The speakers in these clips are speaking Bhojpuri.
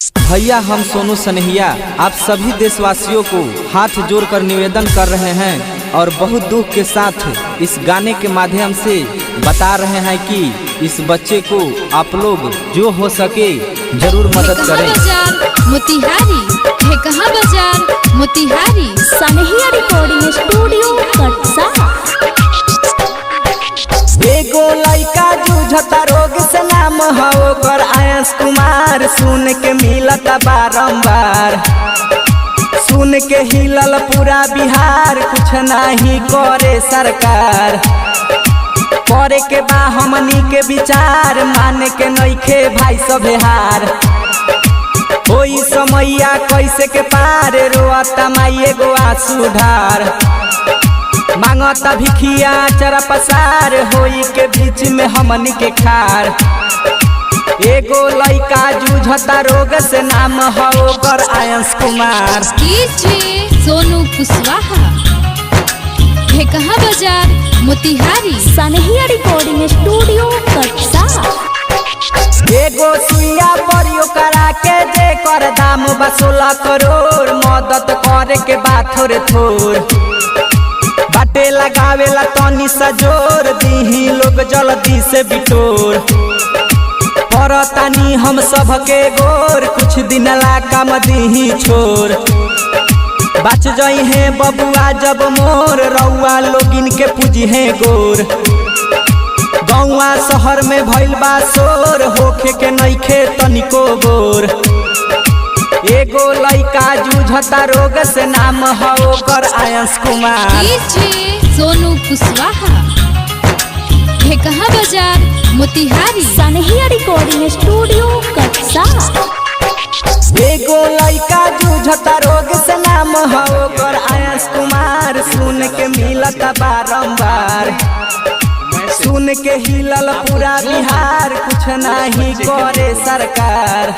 भैया हम सोनू सनहिया आप सभी देशवासियों को हाथ जोड़कर निवेदन कर रहे हैं और बहुत दुख के साथ इस गाने के माध्यम से बता रहे हैं कि इस बच्चे को आप लोग जो हो सके जरूर मदद करें। मोतिहारी है कहाँ बाजार मोतिहारी सनहिया रिकॉर्डिंग स्टूडियो कटसा। एगो लइका जूझता रोग से नाम हो ओकर आयंस कुमार, सुन के मिलत बारंबार, सुन के हिलल पूरा बिहार, कुछ नहीं करे सरकार। करे के बा हमनी के विचार, माने के नइखे भाई सब हार। होई समैया कैसे के पार, रोता माई एगो आंसू ढार। मांगता भिखिया चरा पसार, होई के बीच में हमनी के खार। एगो लइका जूझता रोग से नाम हो ओकर आयंस कुमार। सोनू कुशवाहा है कहाँ बाजार मोतिहारी सनहिया रिकॉर्डिंग स्टूडियो कटसा। एगो सुइया परियो करा के जे कर दाम बा 16 करोड़, मदद करे के बात थोड़े थोड़। बाटे लगावेला तनी सा जोर, दीही लोग जल्दी से बिटोर। परतानी हम सबके गोर, कुछ दिन ला काम दीही छोर। बच जाई है बबुआ जब मोर, रउआ लोगिन के पूजी है गोर। गौवा शहर में भइल बा शोर, होखे के नइखे तनिको गोर। एगो लइका जूझता रोग से नाम हो ओकर आयंस कुमार। सोनू कुशवाहा है कहाँ बाजार मोतिहारी सनहिया रिकॉर्डिंग स्टूडियो कटसा। एगो लइका जूझता रोग से नाम हो ओकर आयंस कुमार, सुन के मिलत बारंबार, सुन के हिलल पूरा बिहार, कुछ नहीं करे सरकार।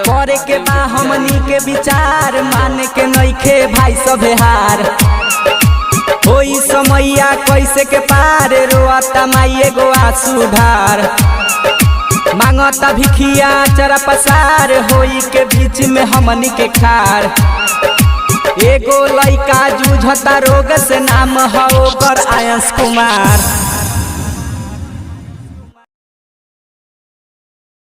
करे के बा हमनी के विचार, माने के नइखे भाई सब हार। होई समैया कैसे के पार, रोता माई एगो आंसू ढार। मांगता भिखिया चरा पसार, होई के बीच में हमनी के खार। एगो लइका जूझता रोग से नाम हो ओकर आयंस कुमार।